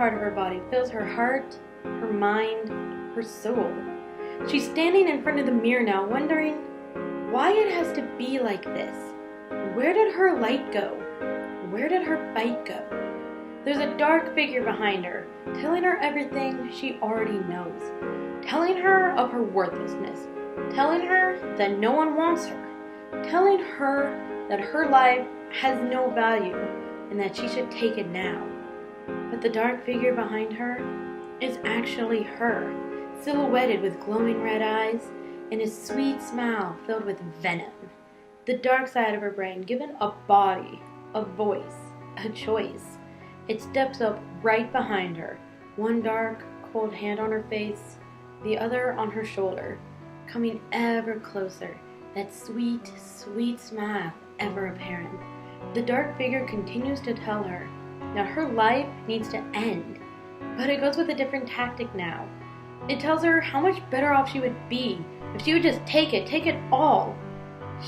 part of her body fills her heart, her mind, her soul. She's standing in front of the mirror now, wondering why it has to be like this. Where did her light go? Where did her fight go? There's a dark figure behind her, telling her everything she already knows, telling her of her worthlessness, telling her that no one wants her, telling her that her life has no value and that she should take it now. But the dark figure behind her is actually her, silhouetted with glowing red eyes and a sweet smile filled with venom. The dark side of her brain given a body, a voice, a choice. It steps up right behind her, one dark, cold hand on her face, the other on her shoulder, coming ever closer, that sweet, sweet smile ever apparent. The dark figure continues to tell her that her life needs to end, but it goes with a different tactic now. It tells her how much better off she would be if she would just take it all.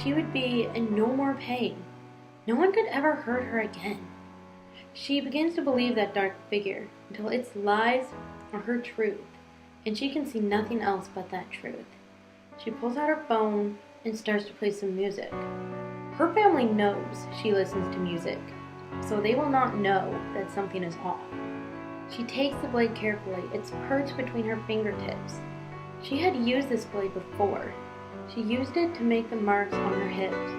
She would be in no more pain. No one could ever hurt her again. She begins to believe that dark figure until its lies are her truth, and she can see nothing else but that truth. She pulls out her phone and starts to play some music. Her family knows she listens to music, so they will not know that something is off. She takes the blade carefully. It's perched between her fingertips. She had used this blade before. She used it to make the marks on her hips,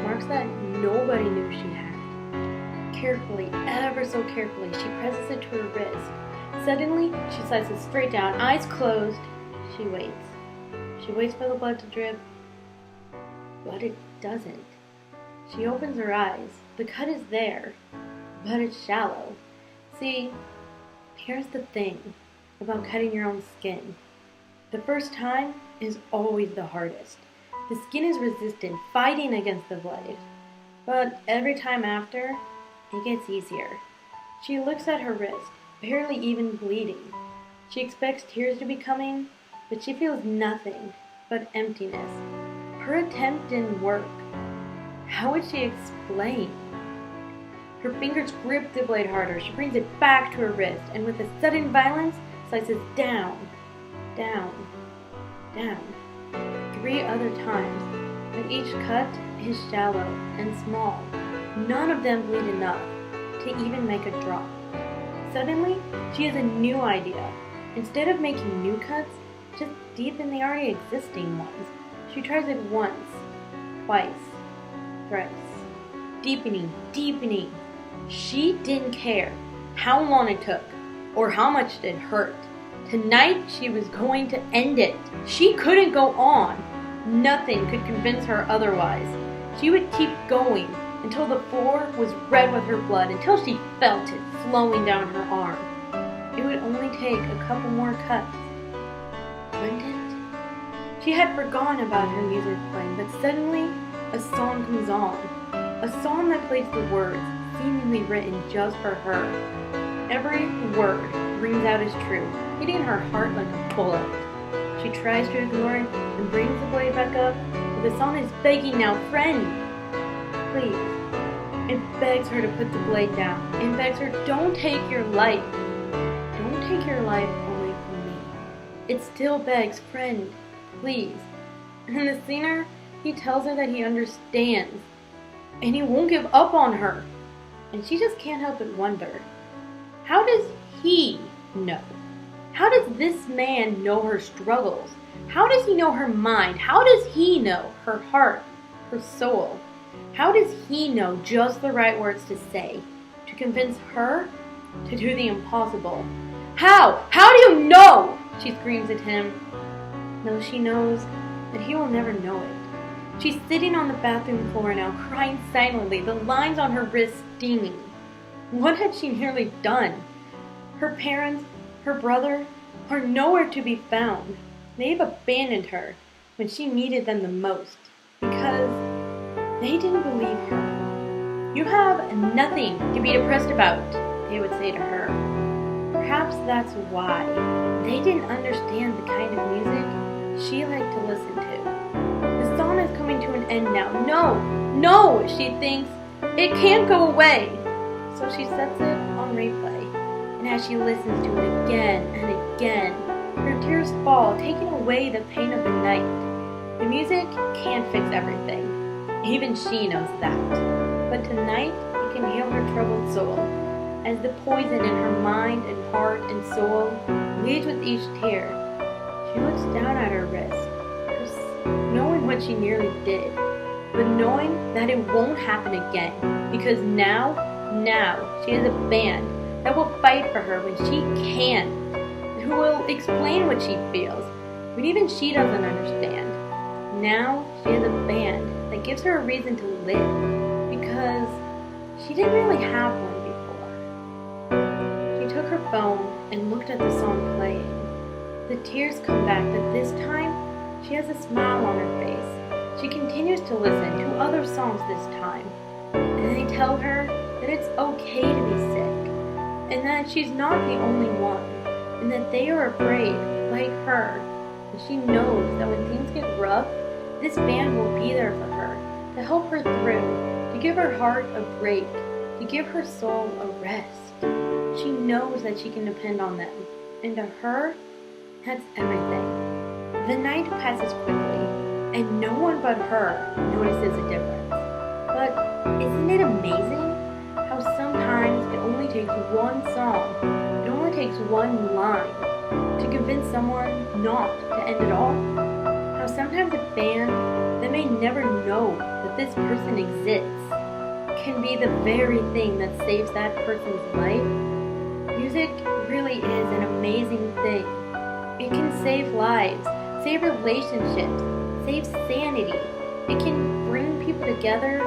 marks that nobody knew she had. Carefully, ever so carefully, she presses it to her wrist. Suddenly, she slices straight down, eyes closed. She waits. She waits for the blood to drip, but it doesn't. She opens her eyes. The cut is there, but it's shallow. See, here's the thing about cutting your own skin. The first time is always the hardest. The skin is resistant, fighting against the blade. But every time after, it gets easier. She looks at her wrist, barely even bleeding. She expects tears to be coming, but she feels nothing but emptiness. Her attempt didn't work. How would she explain? Her fingers grip the blade harder. She brings it back to her wrist, and with a sudden violence, slices down, down, down. 3 other times, but each cut is shallow and small. None of them bleed enough to even make a drop. Suddenly, she has a new idea. Instead of making new cuts, just deepen the already existing ones. She tries it once, twice, thrice. Deepening, deepening. She didn't care how long it took or how much it hurt. Tonight, she was going to end it. She couldn't go on. Nothing could convince her otherwise. She would keep going until the floor was red with her blood, until she felt it flowing down her arm. It would only take a couple more cuts. Wouldn't it? She had forgotten about her music playing, but suddenly a song comes on. A song that plays the words, seemingly written just for her. Every word rings out as true, hitting her heart like a bullet. She tries to ignore it and brings the blade back up, but the song is begging now, friend, please. It begs her to put the blade down. It begs her, don't take your life. Don't take your life away from me. It still begs, friend, please. And the singer, he tells her that he understands, and he won't give up on her. And she just can't help but wonder, how does he know? How does this man know her struggles? How does he know her mind? How does he know her heart, her soul? How does he know just the right words to say to convince her to do the impossible? How? How do you know? She screams at him. No, she knows that he will never know it. She's sitting on the bathroom floor now, crying silently, the lines on her wrist steaming. What had she nearly done? Her parents, her brother, are nowhere to be found. They've abandoned her when she needed them the most because they didn't believe her. You have nothing to be depressed about, they would say to her. Perhaps that's why they didn't understand the kind of music she liked to listen to. The song is coming to an end now. No, she thinks. It can't go away. So she sets it on replay. And And as she listens to it again and again, her tears fall, taking away the pain of the night. The music can't fix everything. Even she knows that. But tonight, it can heal her troubled soul. As the poison in her mind and heart and soul leads with each tear, she looks down at her wrist, knowing what she nearly did, but knowing that it won't happen again, because now she has a band that will fight for her when she can't, who will explain what she feels when even she doesn't understand. Now she has a band that gives her a reason to live, because she didn't really have one before. She took her phone and looked at the song playing. The tears come back, but this time she has a smile on her face. She continues to listen to other songs this time, and they tell her that it's okay to be sick, and that she's not the only one, and that they are afraid, like her. And she knows that when things get rough, this band will be there for her, to help her through, to give her heart a break, to give her soul a rest. She knows that she can depend on them, and to her, that's everything. The night passes quickly, and no one but her notices a difference. But isn't it amazing how sometimes it only takes one song, it only takes one line to convince someone not to end it all? How sometimes a band that may never know that this person exists can be the very thing that saves that person's life. Music really is an amazing thing. It can save lives, save relationships, save sanity. It can bring people together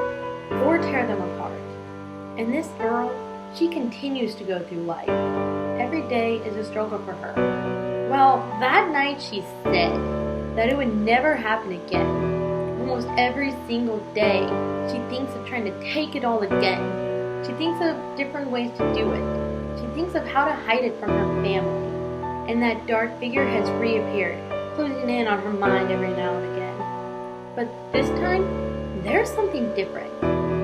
or tear them apart. And this girl, she continues to go through life. Every day is a struggle for her. Well, that night she said that it would never happen again. Almost every single day, she thinks of trying to take it all again. She thinks of different ways to do it. She thinks of how to hide it from her family. And that dark figure has reappeared, closing in on her mind every now and again. But this time, there's something different.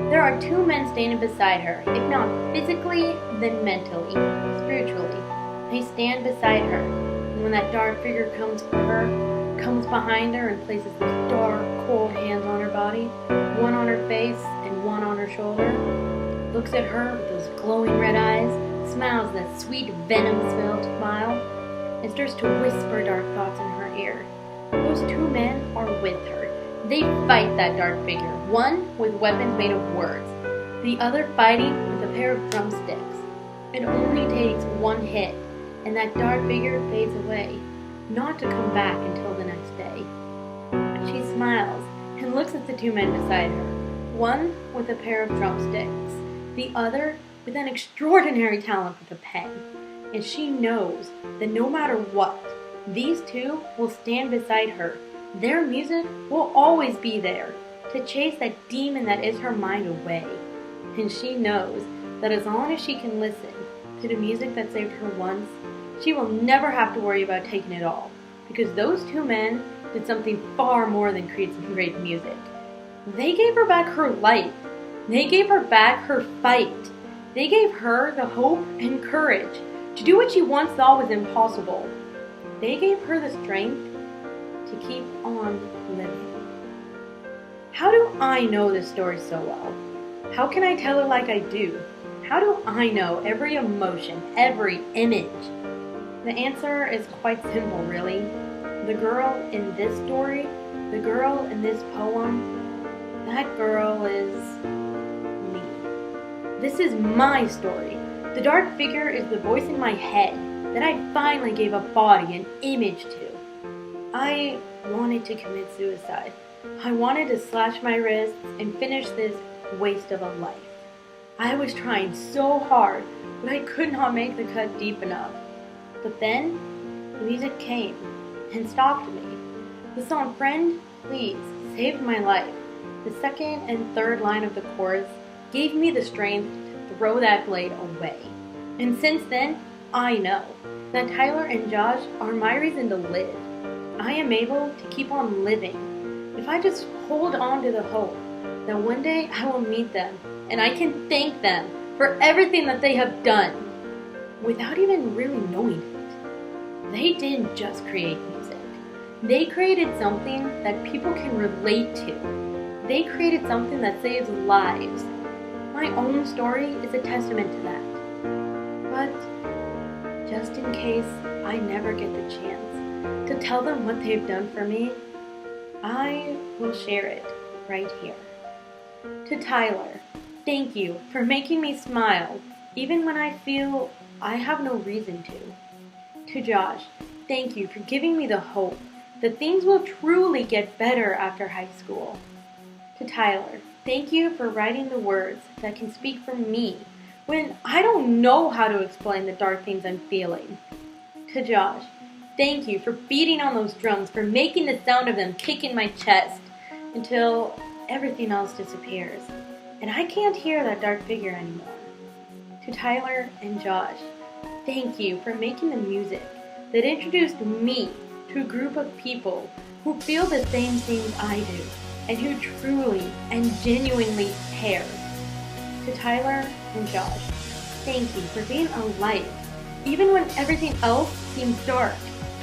There are two men standing beside her, if not physically, then mentally, spiritually. They stand beside her, and when that dark figure comes for her, comes behind her and places those dark, cold hands on her body, one on her face and one on her shoulder, looks at her with those glowing red eyes, smiles that sweet venom-smelled smile, and starts to whisper dark thoughts in her ear. Those two men are with her. They fight that dark figure, one with weapons made of words, the other fighting with a pair of drumsticks. It only takes one hit, and that dark figure fades away, not to come back until the next day. She smiles and looks at the two men beside her, one with a pair of drumsticks, the other with an extraordinary talent with a pen. And she knows that no matter what, these two will stand beside her. Their music will always be there to chase that demon that is her mind away. And she knows that as long as she can listen to the music that saved her once, she will never have to worry about taking it all. Because those two men did something far more than create some great music. They gave her back her life. They gave her back her fight. They gave her the hope and courage to do what she once thought was impossible. They gave her the strength to keep on living. How do I know this story so well? How can I tell it like I do? How do I know every emotion, every image? The answer is quite simple, really. The girl in this story, the girl in this poem, that girl is me. This is my story. The dark figure is the voice in my head that I finally gave a body, an image to. I wanted to commit suicide. I wanted to slash my wrists and finish this waste of a life. I was trying so hard, but I could not make the cut deep enough. But then, the music came and stopped me. The song "Friend, Please" saved my life. The second and third line of the chorus gave me the strength to throw that blade away. And since then, I know that Tyler and Josh are my reason to live. I am able to keep on living if I just hold on to the hope that one day I will meet them and I can thank them for everything that they have done. without even really knowing it. They didn't just create music. They created something that people can relate to. They created something that saves lives. My own story is a testament to that. But just in case I never get the chance to tell them what they've done for me, I will share it right here. To Tyler, thank you for making me smile, even when I feel I have no reason to. To Josh, thank you for giving me the hope that things will truly get better after high school. To Tyler, thank you for writing the words that can speak for me when I don't know how to explain the dark things I'm feeling. To Josh, thank you for beating on those drums, for making the sound of them kick in my chest until everything else disappears, and I can't hear that dark figure anymore. To Tyler and Josh, thank you for making the music that introduced me to a group of people who feel the same things I do, and who truly and genuinely care. To Tyler and Josh, thank you for being a light, even when everything else seems dark,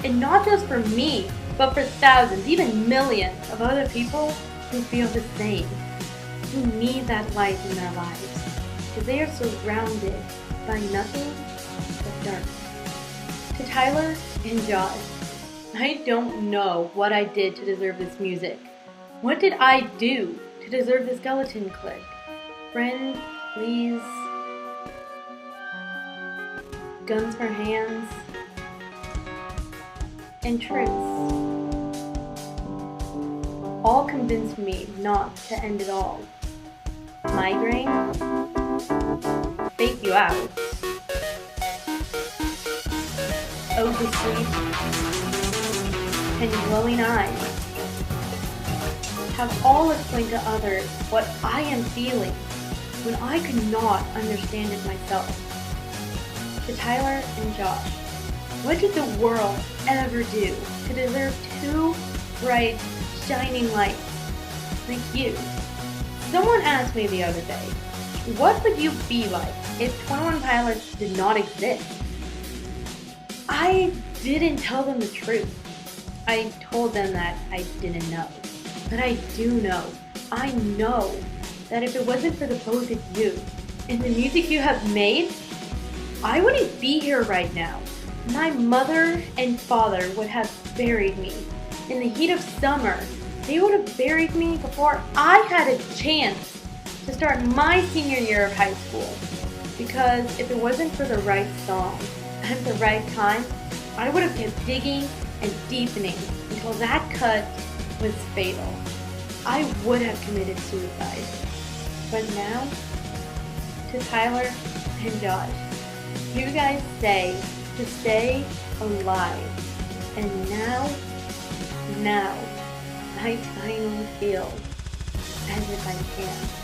and not just for me, but for thousands, even millions of other people who feel the same, who need that light in their lives, because they are surrounded by nothing but dark. To Tyler and Josh, I don't know what I did to deserve this music. What did I do to deserve the skeleton click? Friend, please. Guns for hands. And truths. All convinced me not to end it all. Migraine. Fake you out. Ode to sleep. And glowing eyes. Have all explained to others what I am feeling when I could not understand it myself. To Tyler and Josh, what did the world ever do to deserve two bright, shining lights like you? Someone asked me the other day, what would you be like if 21 Pilots did not exist? I didn't tell them the truth. I told them that I didn't know. But I do know, I know that if it wasn't for the both of you and the music you have made, I wouldn't be here right now. My mother and father would have buried me. In the heat of summer, they would have buried me before I had a chance to start my senior year of high school. Because if it wasn't for the right song at the right time, I would have kept digging and deepening until that cut was fatal. I would have committed suicide. But now, to Tyler and Josh, you guys say to stay alive. And now, I finally feel as if I can.